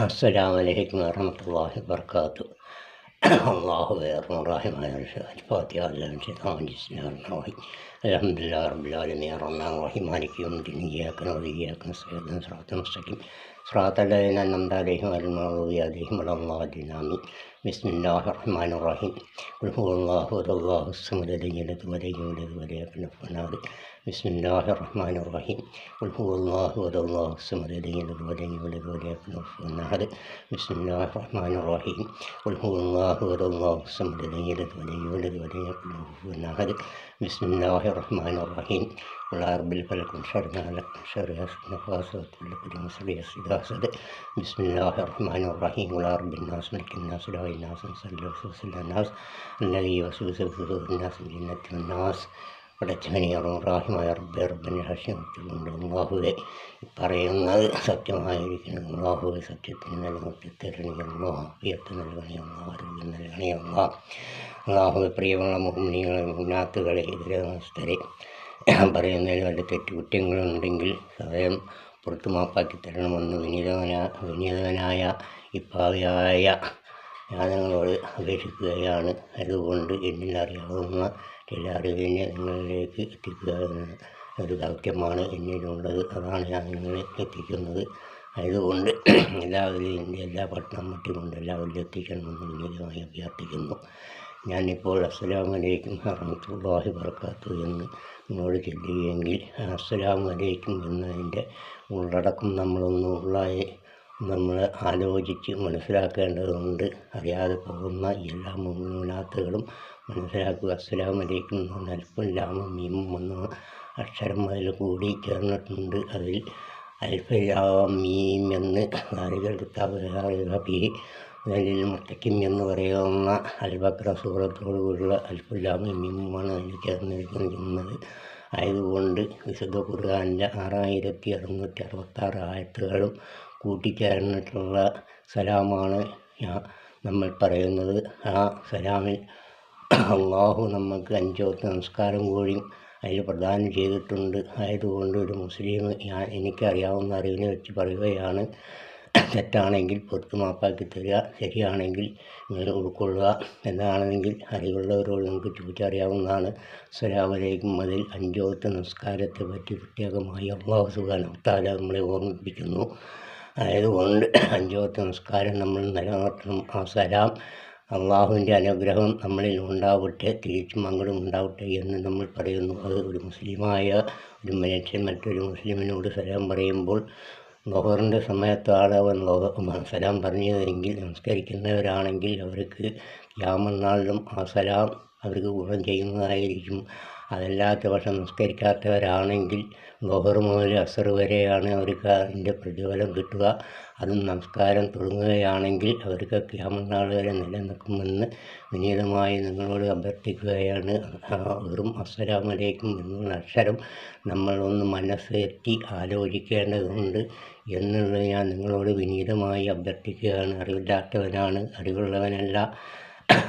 السلام عليكم ورحمة الله وبركاته. الله أكبر الرحمن الفاتحة للشيطان بسم الله الرحمن الرحيم الحمد لله رب العالمين الرحمن الرحيم مالك يوم الدين إياك نعبد وإياك نستعين صراط المستقيم صراط الذين أنعمت عليهم غير المغضوب عليهم ولا الضالين آمين. بسم الله الرحمن الرحيم قل هو الله أحد الله الصمد لم يلد ولم يولد ولم يكن له كفوا أحد. بسم الله الرحمن الرحيم قل هو الله أحد الله الصمد لم يلد ولم يولد ولم يكن له كفوا أحد. بسم الله الرحمن الرحيم قل هو الله أحد الله الصمد لم يلد ولم يولد ولم يكن له كفوا أحد. بسم الله الرحمن الرحيم قل أعوذ بالفلق من شر ما خلق من شر حاسد إذا حسد من شر حاسد. بسم الله الرحمن الرحيم قل أعوذ بالناس ملك الناس إله الناس من شر الوسواس الخناس الذي يوسوس في صدور الناس من الجنة والناس. പടച്ചവനെ റഹ്മായ റബ്ബിൻ്റെ ഹർഷമുണ്ട്. അള്ളാഹുവെ പറയുന്നത് സത്യമായിരിക്കണം. അള്ളാഹുവെ സത്യത്തിന് നിലനിർത്തിത്തരണമല്ലോ, അയ്യത്ത് നൽകണമല്ലോ, ആരോഗ്യം നൽകണമല്ലോ. അള്ളാഹുവെ പ്രിയമുള്ള മുഹമ്മിനികളെ മുഹ്നാത്തുകളെ ഇതരസ്ഥരെ പറയുന്നതിൽ വല്ല തെറ്റുകുറ്റങ്ങളുണ്ടെങ്കിൽ സ്വയം പുറത്തു മാപ്പാക്കി തരണമെന്ന് വിനീതനായ ഇപ്പാവിയായ ഞാൻ നിങ്ങളോട് അപേക്ഷിക്കുകയാണ്. അതുകൊണ്ട് എന്നിൽ അറിയാവുന്ന ചില അറിവിനെ നിങ്ങളിലേക്ക് എത്തിക്കുക എന്ന ഒരു ദൗത്യമാണ് എന്നിലുള്ളത്. അതാണ് ഞാൻ നിങ്ങളെ എത്തിക്കുന്നത്. അതുകൊണ്ട് എല്ലാവരെയും എല്ലാ പട്ടണം മറ്റുകൊണ്ട് എല്ലാവരിലും എത്തിക്കണമെന്ന് വിനീതമായി അഭ്യർത്ഥിക്കുന്നു. ഞാനിപ്പോൾ അസ്സലാമു അലൈക്കും വറഹ്മത്തുള്ളാഹി വബറകാതുഹു എന്ന് നിങ്ങളോട് ചൊല്ലുകയെങ്കിൽ അസ്സലാമു അലൈക്കും എന്നതിൻ്റെ ഉള്ളടക്കം നമ്മൾ ആലോചിച്ച് മനസ്സിലാക്കേണ്ടതുണ്ട്. അറിയാതെ പോകുന്ന എല്ലാ മുഅ്മിനാത്തുകളും മനസ്സിലാക്കുക. അസ്സലാമു അലൈക്കും എന്ന് പറഞ്ഞാൽ അൽഫും ലാമും മീമും എന്ന അക്ഷരം അതിൽ കൂടി ചേർന്നിട്ടുണ്ട്. അതിൽ അൽഫ് ലാം മീം എന്ന് അതിൽ മുത്തക്കിം എന്ന് പറയുന്ന അൽ-ബഖറ സൂറത്തോടുകൂടിയുള്ള അൽഫും ലാമും മീമുമാണ് അതിൽ ചേർന്നിരിക്കുന്നത്. ആയതുകൊണ്ട് വിശുദ്ധ ഖുർആനിലെ 6666 ആയത്തുകളും കൂട്ടിച്ചേർന്നിട്ടുള്ള സലാമാണ് നമ്മൾ പറയുന്നത്. ആ സലാമിൽ അള്ളാഹു നമുക്ക് 5 വക്ത് നമസ്കാരം കൂടിയും അതിൽ പ്രദാനം ചെയ്തിട്ടുണ്ട്. ആയതുകൊണ്ട് ഒരു മുസ്ലിം എനിക്കറിയാവുന്ന അറിവിനെ വെച്ച് പറയുകയാണ്. തെറ്റാണെങ്കിൽ പുറത്തു മാപ്പാക്കി തരിക, ശരിയാണെങ്കിൽ നിങ്ങൾ ഉൾക്കൊള്ളുക. എന്താണെങ്കിൽ അറിവുള്ളവരോട് നമുക്ക് ചോദിച്ചറിയാവുന്നതാണ്. അസ്സലാമു അലൈക്കും. അതിൽ 5 വക്ത് നമസ്കാരത്തെ പറ്റി പ്രത്യേകമായി അല്ലാഹു സുബ്ഹാനഹു വ തആല നമ്മളെ ഓർമ്മിപ്പിക്കുന്നു. ആയതുകൊണ്ട് 5 വക്ത് നമസ്കാരം നമ്മൾ നിലനിർത്തണം. ആ സലാം അള്ളാഹുവിൻ്റെ അനുഗ്രഹം നമ്മളിൽ ഉണ്ടാവട്ടെ, തിരിച്ചും അങ്ങോട്ടും ഉണ്ടാവട്ടെ എന്ന് നമ്മൾ പറയുന്നു. അത് ഒരു മുസ്ലിമായ ഒരു മനുഷ്യൻ മറ്റൊരു മുസ്ലിമിനോട് സലാം പറയുമ്പോൾ ളുഹറിൻ്റെ സമയത്താണ് അവൻ സലാം പറഞ്ഞതെങ്കിൽ, നമസ്കരിക്കുന്നവരാണെങ്കിൽ അവർക്ക് ഖിയാമത്ത് നാളിലും ആ സലാം അവർക്ക് ഗുണം ചെയ്യുന്നതായിരിക്കും. അതല്ലാത്ത പക്ഷം നമസ്കരിക്കാത്തവരാണെങ്കിൽ ളുഹർ മുതൽ അസർ വരെയാണ് അവർക്ക് അതിൻ്റെ പ്രതിഫലം കിട്ടുക. അതും നമസ്കാരം തുടങ്ങുകയാണെങ്കിൽ അവർക്ക് ഖിയാമത്ത് നാൾ വരെ നിലനിൽക്കുമെന്ന് വിനീതമായി നിങ്ങളോട് അഭ്യർത്ഥിക്കുകയാണ്. വെറും അസ്സലാമു അലൈക്കും എന്നുള്ള അക്ഷരം നമ്മളൊന്ന് മനസ്സെത്തി ആലോചിക്കേണ്ടതുണ്ട് എന്നുള്ളത് ഞാൻ നിങ്ങളോട് വിനീതമായി അഭ്യർത്ഥിക്കുകയാണ്. അറിവില്ലാത്തവനാണ്, അറിവുള്ളവനല്ല.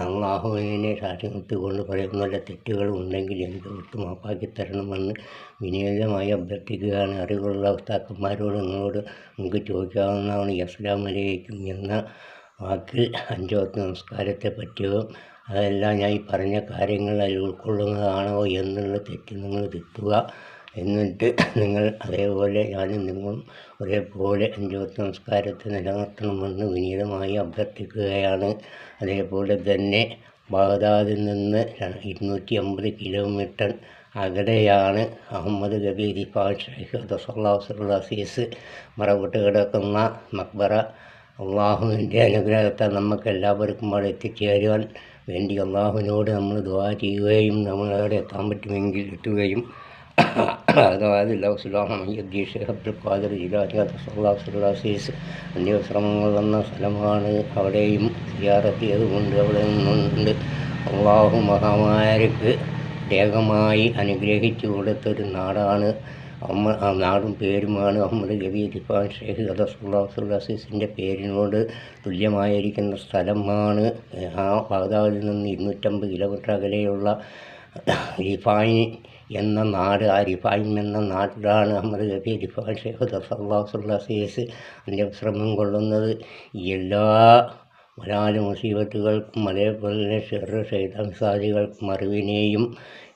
അള്ളാഹുവിനെ സാക്ഷ്യമിട്ടുകൊണ്ട് പറയുന്ന തെറ്റുകൾ ഉണ്ടെങ്കിൽ എനിക്ക് വിട്ടു മാപ്പാക്കി തരണമെന്ന് വിനീതമായി അഭ്യർത്ഥിക്കുകയാണ്. അറിവുള്ള ഉസ്താക്കന്മാരോട് നമുക്ക് ചോദിക്കാവുന്നതാണ്. അസ്സലാമു അലൈക്കും എന്ന വാക്കിൽ 5 വക്ത് നമസ്കാരത്തെ പറ്റിയോ അതെല്ലാം ഞാൻ ഈ പറഞ്ഞ കാര്യങ്ങൾ അതിൽ ഉൾക്കൊള്ളുന്നതാണോ എന്നുള്ള തെറ്റ് നിങ്ങൾ തിരുത്തുക. എന്നിട്ട് നിങ്ങൾ അതേപോലെ ഞാനും നിങ്ങളും ഒരേപോലെ 5 വക്ത് നമസ്കാരത്തെ നിലനിർത്തണമെന്ന് വിനീതമായി അഭ്യർത്ഥിക്കുകയാണ്. അതേപോലെ തന്നെ ബഗ്ദാദിൽ നിന്ന് 250 കിലോമീറ്റർ അകലെയാണ് അഹമ്മദ് ഗബീർ റിഫാൽ ഷൈഖ് അസീസ് മറവിട്ട് കിടക്കുന്ന മക്ബറ. അള്ളാഹുവിൻ്റെ അനുഗ്രഹത്താൽ നമുക്ക് എല്ലാവർക്കും അവിടെ എത്തിച്ചേരുവാൻ വേണ്ടി അള്ളാഹുവിനോട് നമ്മൾ ദുആ ചെയ്യുകയും നമ്മൾ അവിടെ എത്താൻ പറ്റുമെങ്കിൽ എത്തുകയും അബ്ദുൽ ഖാദിർ ജിലാനി അസീസ് അന്യശ്രമങ്ങൾ വന്ന സ്ഥലമാണ്. അവിടെയും സിയാറത്ത് ചെയ്തുകൊണ്ട് അവിടെ നിന്നുണ്ട് അള്ളാഹു മഹാമാർക്ക് പ്രത്യേകമായി അനുഗ്രഹിച്ചു കൊടുത്തൊരു നാടാണ്. നാടും പേരുമാണ് അഹമ്മദ് ഗബീർ റിഫാൽ ഷൈഖ് അസീസിൻ്റെ പേരിനോട് തുല്യമായിരിക്കുന്ന സ്ഥലമാണ്. ആ ബഗ്ദാദിൽ നിന്ന് 250 കിലോമീറ്റർ അകലെയുള്ള റിഫായി എന്ന നാട്, ആ റിഫായിം എന്ന നാട്ടിലാണ് അഹമ്മദ് ഗഫി റിഫായ് ഷെയ്ഖ് ദർസല്ലാഹുൽ അസീസ് അതിൻ്റെ വിശ്രമം കൊള്ളുന്നത്. എല്ലാ വലാല് മുസീബത്തുകൾക്കും അതേപോലെ ഷെറ് ഷൈത്താൻ പിശാചുകൾക്കും അറിവിനെയും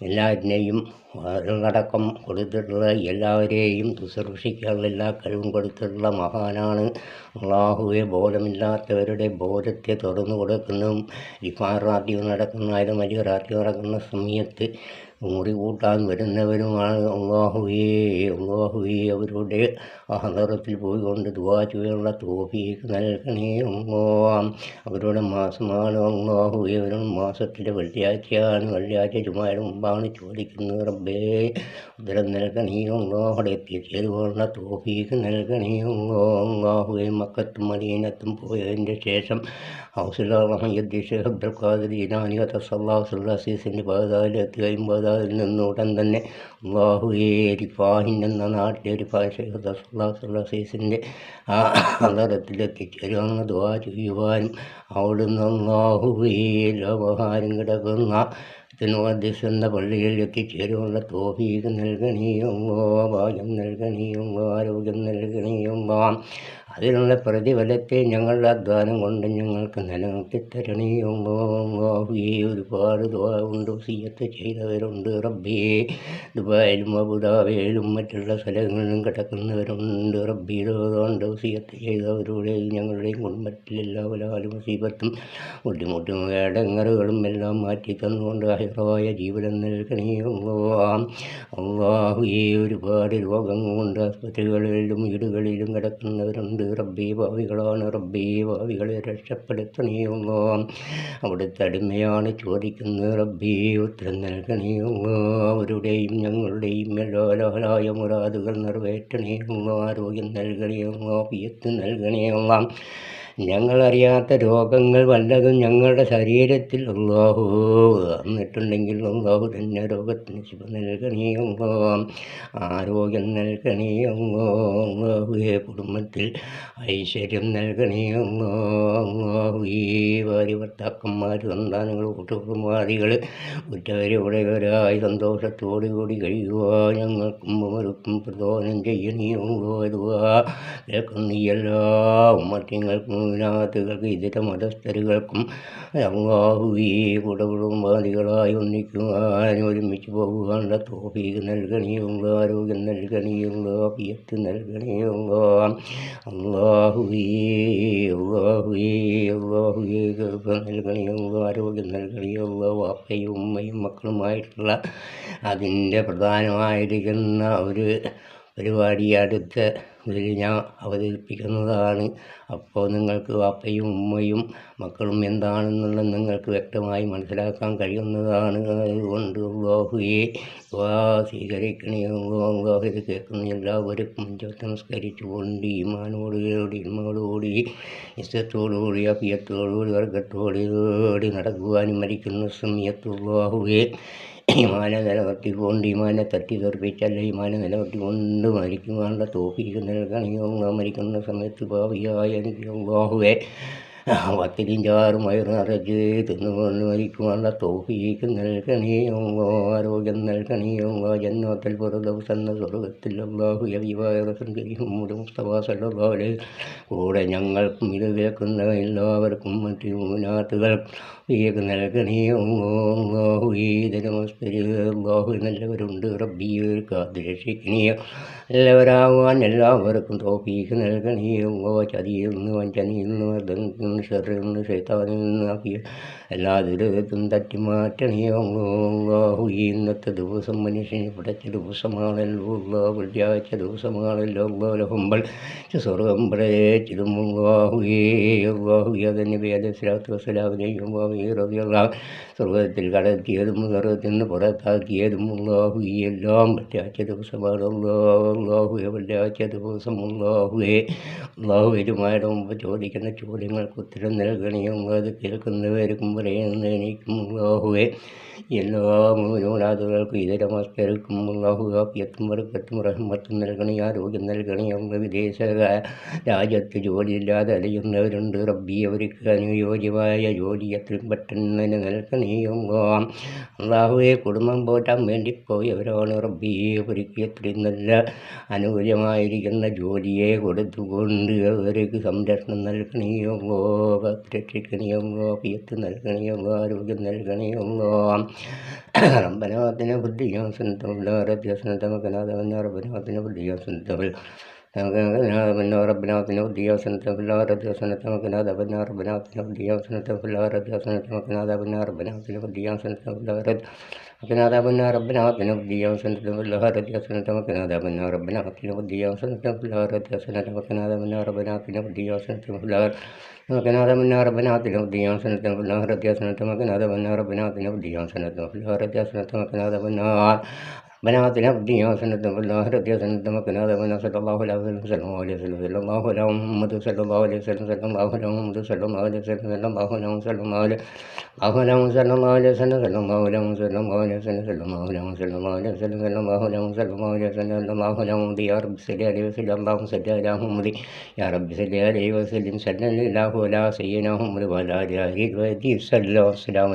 എല്ലാറ്റിനെയും അടക്കം കൊടുത്തിട്ടുള്ള എല്ലാവരെയും ശുശ്രൂഷിക്കാനുള്ള എല്ലാ കഴിവും കൊടുത്തിട്ടുള്ള മഹാനാണ്. അള്ളാഹുവെ ബോധമില്ലാത്തവരുടെ ബോധത്തെ തുറന്നു കൊടുക്കുന്നതും റിഫാൻ റാത്തീവ് നടക്കുന്ന വലിയ റാത്തീവ് നടക്കുന്ന സമയത്ത് മുറി കൂട്ടാൻ വരുന്നവരുമാണ്. അള്ളാഹുവേ അവരുടെ ഹദറത്തിൽ പോയിക്കൊണ്ട് ദുആ ചെയ്യാനുള്ള തൗഫീഖ് നൽകണേ അല്ലാഹ്. അവരുടെ മാസമാണ് അള്ളാഹുവേ, അവരുടെ മാസത്തിലെ വെള്ളിയാഴ്ചയാണ്. വെള്ളിയാഴ്ച ജുമായുടെ മുമ്പാണ് ചോദിക്കുന്നത്. റബ്ബേ ഉത്തരം നൽകണേ അല്ലാഹ്. അവിടെ എത്തിച്ചേരുവാനുള്ള തൗഫീഖ് നൽകണേ അല്ലാഹുവേ. മക്കത്തും മദീനത്തും പോയതിൻ്റെ ശേഷം ഹൗസുൽ റഹ്മത്ത് ഷെയ്ഖ് അബ്ദുൽ ഖാദിർ ജീലാനി ഖദ്ദസല്ലാഹു അസീസിൻ്റെ ബാഗ്ദാദിലെത്തുകയും ബാഗ്ദാദിൽ നിന്ന് ഉടൻ തന്നെ അള്ളാഹുവേ റിഫാഹിൻ എന്ന നാട്ടിലെ റിഫായ് ഷെയ്ഖ് ഖദ്ദസല്ലാഹു അസീസിൻ്റെ ഹദറത്തിൽ എത്തിച്ചേരുവാനുള്ള ദുആ ചെയ്യുവാനും അവിടുന്ന് അള്ളാഹുവേ ലോകഹാരം കിടക്കുന്ന മുഖദ്ദിസ് എന്ന പള്ളിയിൽ എത്തിച്ചേരുവാനുള്ള തൗഫീഖ് നൽകണേ അല്ലാഹ്. ഭാഗ്യം നൽകണേ അല്ലാഹ്. ആരോഗ്യം നൽകണേ അല്ലാഹ്. അതിനുള്ള പ്രതിഫലത്തെ ഞങ്ങളുടെ അധ്വാനം കൊണ്ട് ഞങ്ങൾക്ക് നിലനിർത്തി തരണേ അല്ലാഹുവേ. ഒരുപാട് ദുആ ഉണ്ട്, വസിയ്യത്ത് ചെയ്തവരുണ്ട് റബ്ബേ. ദുബായിലും അബുദാബിയിലും മറ്റുള്ള സ്ഥലങ്ങളിലും കിടക്കുന്നവരുണ്ട് റബ്ബേ. അതുകൊണ്ട് വസിയ്യത്ത് ചെയ്തവരുടെയും ഞങ്ങളുടെയും കുടുംബത്തിൽ എല്ലാ വലാലും മുസീബത്തും ബുദ്ധിമുട്ടും ഇടങ്ങറുകളും എല്ലാം മാറ്റി തന്നുകൊണ്ട് ഹൈറായ ജീവിതം നൽകണേ അല്ലാഹുവേ. ഒരുപാട് രോഗങ്ങൾ കൊണ്ട് ആസ്പത്രികളിലും വീടുകളിലും കിടക്കുന്നവരുണ്ട് റബ്ബേ. ഭാവികളാണ് റബ്ബേ, ഭാവികളെ രക്ഷപ്പെടുത്തണേ അല്ലാഹ്. അവിടുത്തെ അടിമയാണ് ചോദിക്കുന്നത് റബ്ബേ, ഉത്തരം നൽകണേ അല്ലാഹ്. അവരുടെയും ഞങ്ങളുടെയും എല്ലാ ഹലാലായ മുറാദുകൾ നിറവേറ്റണേ അല്ലാഹ്. ആരോഗ്യം നൽകണേ അല്ലാഹ്. ആഫിയത്ത് നൽകണേ അല്ലാഹ്. ഞങ്ങളറിയാത്ത രോഗങ്ങൾ വല്ലതും ഞങ്ങളുടെ ശരീരത്തിൽ അല്ലാഹു വന്നിട്ടുണ്ടെങ്കിൽ അല്ലാഹു തന്നെ രോഗത്തിന് ശിഫ നൽകണേ അല്ലാഹ്. ആരോഗ്യം നൽകണേ അല്ലാഹുവേ. കുടുംബത്തിൽ ഐശ്വര്യം നൽകണേ അല്ലാഹുവേ. ഭാര്യ ഭർത്താക്കന്മാർ സന്താനങ്ങൾ കൂട്ടുകുടുംബാദികൾ ഉറ്റവരുടേവരായി സന്തോഷത്തോടുകൂടി കഴിയുവാൻ ഞങ്ങൾക്കും അവർക്കും പ്രദാനം ചെയ്യണേ അല്ലാഹ്. കേൾക്കുന്ന എല്ലാ ഉമ്മത്തിങ്ങൾക്കും നാത്തുകൾക്ക് ഇതര മതസ്ഥരുകൾക്കും അല്ലാഹുവേ കുടുംബാദികളായി ഒന്നിക്കുവാൻ ഒരുമിച്ച് പോകുവാനുള്ള തൗഫീഖ് നൽകണേ അല്ലാഹ്. ആരോഗ്യം നൽകണേ അല്ലാഹ്. ആഫിയത്ത് നൽകണേ അല്ലാഹ്. അല്ലാഹുവേ നൽകണേ അല്ലാഹ്. ആരോഗ്യം നൽകണേ അല്ലാഹ്. വാപ്പയും ഉമ്മയും മക്കളുമായിട്ടുള്ള അതിൻ്റെ പ്രധാനമായിരിക്കുന്ന ഒരു പരിപാടി അടുത്ത ഇതിൽ ഞാൻ അവതരിപ്പിക്കുന്നതാണ്. അപ്പോൾ നിങ്ങൾക്ക് വാപ്പയും ഉമ്മയും മക്കളും എന്താണെന്നുള്ളത് നിങ്ങൾക്ക് വ്യക്തമായി മനസ്സിലാക്കാൻ കഴിയുന്നതാണ്. അതുകൊണ്ട് അല്ലാഹുവേ സ്വീകരിക്കണേ അല്ലാഹ്. ഇത് കേൾക്കുന്ന എല്ലാവർക്കും നമസ്കരിച്ചുകൊണ്ട് ഈമാനോടുകൂടി ഇൽമോടുകൂടി ഇസ്സത്തോടുകൂടി അഫിയത്തോടുകൂടി വർഗത്തോടുകൂടി നടക്കുവാനും മരിക്കുന്ന സമയത്ത് അല്ലാഹുവേ ഈമാനെ നിലനിർത്തിക്കൊണ്ട് ഈമാനെ തട്ടിത്തെറിപ്പിച്ചല്ല ഈമാനെ നിലനിർത്തിക്കൊണ്ട് മരിക്കുവാനുള്ള തൗഫീഖ് നൽകണേ അല്ലാഹ്. മരിക്കുന്ന സമയത്ത് ഭാവിയായ എനിക്ക് അല്ലാഹുവേ 10 ചാറും വയറ് നിറച്ച് തിന്നുകൊണ്ട് മരിക്കുവാനുള്ള തൗഫീഖ് നൽകണേ അല്ലാഹ്. ആരോഗ്യം നൽകണേ അല്ലാഹ്. ജന്നത്തുൽ ഫിർദൗസ് എന്ന സ്വർഗ്ഗത്തിൽ അല്ലാഹു മുസ്തഫ സല്ലല്ലാഹു അലൈഹി കൂടെ ഞങ്ങൾക്കും ഇത് കേൾക്കുന്ന എല്ലാവർക്കും മറ്റു മുനാത്തുകൾക്കും തൗഫീഖ് നൽകണേ അല്ലാഹു. അല്ലാഹു നല്ലവരുണ്ട് റബ്ബി, കാത്ത് രക്ഷിക്കണേ. നല്ലവരാകുവാൻ എല്ലാവർക്കും തൗഫീഖ് നൽകണേ അല്ലാഹ്. ചതിയിൽ നിന്ന് വഞ്ചനയിൽ നിന്ന് മർദ്ദനത്തിൽ ഷർറിൽ നിന്ന് ശൈത്താനിൽ നിന്ന് എല്ലാ ദുരിതത്തും തട്ടിമാറ്റണേ അല്ലാഹു. ഇന്നത്തെ ദിവസം മനുഷ്യനെ പടച്ച ദിവസമാണല്ലോ അല്ലാഹ്. വെള്ളിയാഴ്ച ദിവസമാണല്ലോ അല്ലാഹ്. ഹുമ്പൾ സ്വർഗം പ്രവേശിച്ചതും അല്ലാഹുവേ. അതിന് വേദസ്ലാത്തു വസ്സലാമിനെയും സ്വർഗത്തിൽ കടത്തിയതും സ്വർഗത്തിൽ നിന്ന് പുറത്താക്കിയതും അല്ലാഹു. എല്ലാം വെള്ളിയാഴ്ച ദിവസമാണ് അല്ലാഹുവേ. വെള്ളിയാഴ്ച ദിവസം അല്ലാഹുവേ അള്ളാഹുവിനുമായിട്ട് മുമ്പ് ചോദിക്കുന്ന ചോദ്യങ്ങൾക്ക് ഉത്തരം നൽകണിയും അത് കേൾക്കുന്നവർക്കും പറയുന്ന എനിക്കും അള്ളാഹുവെ എല്ലാ മുഴുവനാഥുകൾക്കും ഇതര മസ്തർക്കും അള്ളാഹു ആഫിയത്തും ബർക്കത്തും റഹ്മത്തും നൽകണി, ആരോഗ്യം നൽകണി. വിദേശ രാജ്യത്ത് ജോലിയില്ലാതെ അലയുന്നവരുണ്ട് റബ്ബി, അവർക്ക് അനുയോജ്യമായ ജോലി എത്രയും പെട്ടെന്ന് നൽകണിയും. അള്ളാഹുവെ കുടുംബം പോറ്റാൻ വേണ്ടി പോയവരാണ് റബ്ബി, അവർക്ക് എത്രയും നല്ല അനുകൂലമായിരിക്കുന്ന ജോലിയെ കൊടുത്തുകൊണ്ട് അവർക്ക് സംരക്ഷണം നൽകണിയോ, രക്ഷിക്കണിയോ, പിയത്ത് നൽകണിയോ, ആരോഗ്യം നൽകണിയോ. റബ്ബനാത്തിനെ ബുദ്ധിയോ സന്തമക്കനാഥവന്ന റബ്ബനാത്തിനെ ബുദ്ധിയോ സന്തവൽ ربنا وديا سنة في الله رضي سنة مكنا دبنا ربنا وديا سنة في الله رضي سنة مكنا دبنا ربنا وديا سنة في الله رضي مكنا دبنا ربنا وديا سنة في الله رضي سنة مكنا دبنا ربنا وديا سنة في الله رضي سنة مكنا دبنا ربنا وديا سنة في الله مكنا دبنا ربنا وديا سنة في الله رضي سنة مكنا دبنا ربنا وديا سنة في الله رضي سنة مكنا دبنا بناتنا بديا سنة الله رضي سنة مكنا دبنا صلى الله عليه وسلم صلى الله عليه وسلم صلى الله على محمد صلى الله عليه وسلم صلى الله على محمد صلى الله عليه وسلم صلى الله عليه وسلم صلى الله عليه صلى الله عليه وسلم صلى الله عليه وسلم صلى الله عليه وسلم صلى الله عليه وسلم صلى الله عليه وسلم صلى الله عليه وسلم صلى الله عليه وسلم صلى الله عليه وسلم يا رب صل عليه وسلم اللهم صل على محمد يا رب صل عليه وسلم صلى الله على سيدنا محمد وعلى آله وصحبه وسلم. السلام عليكم.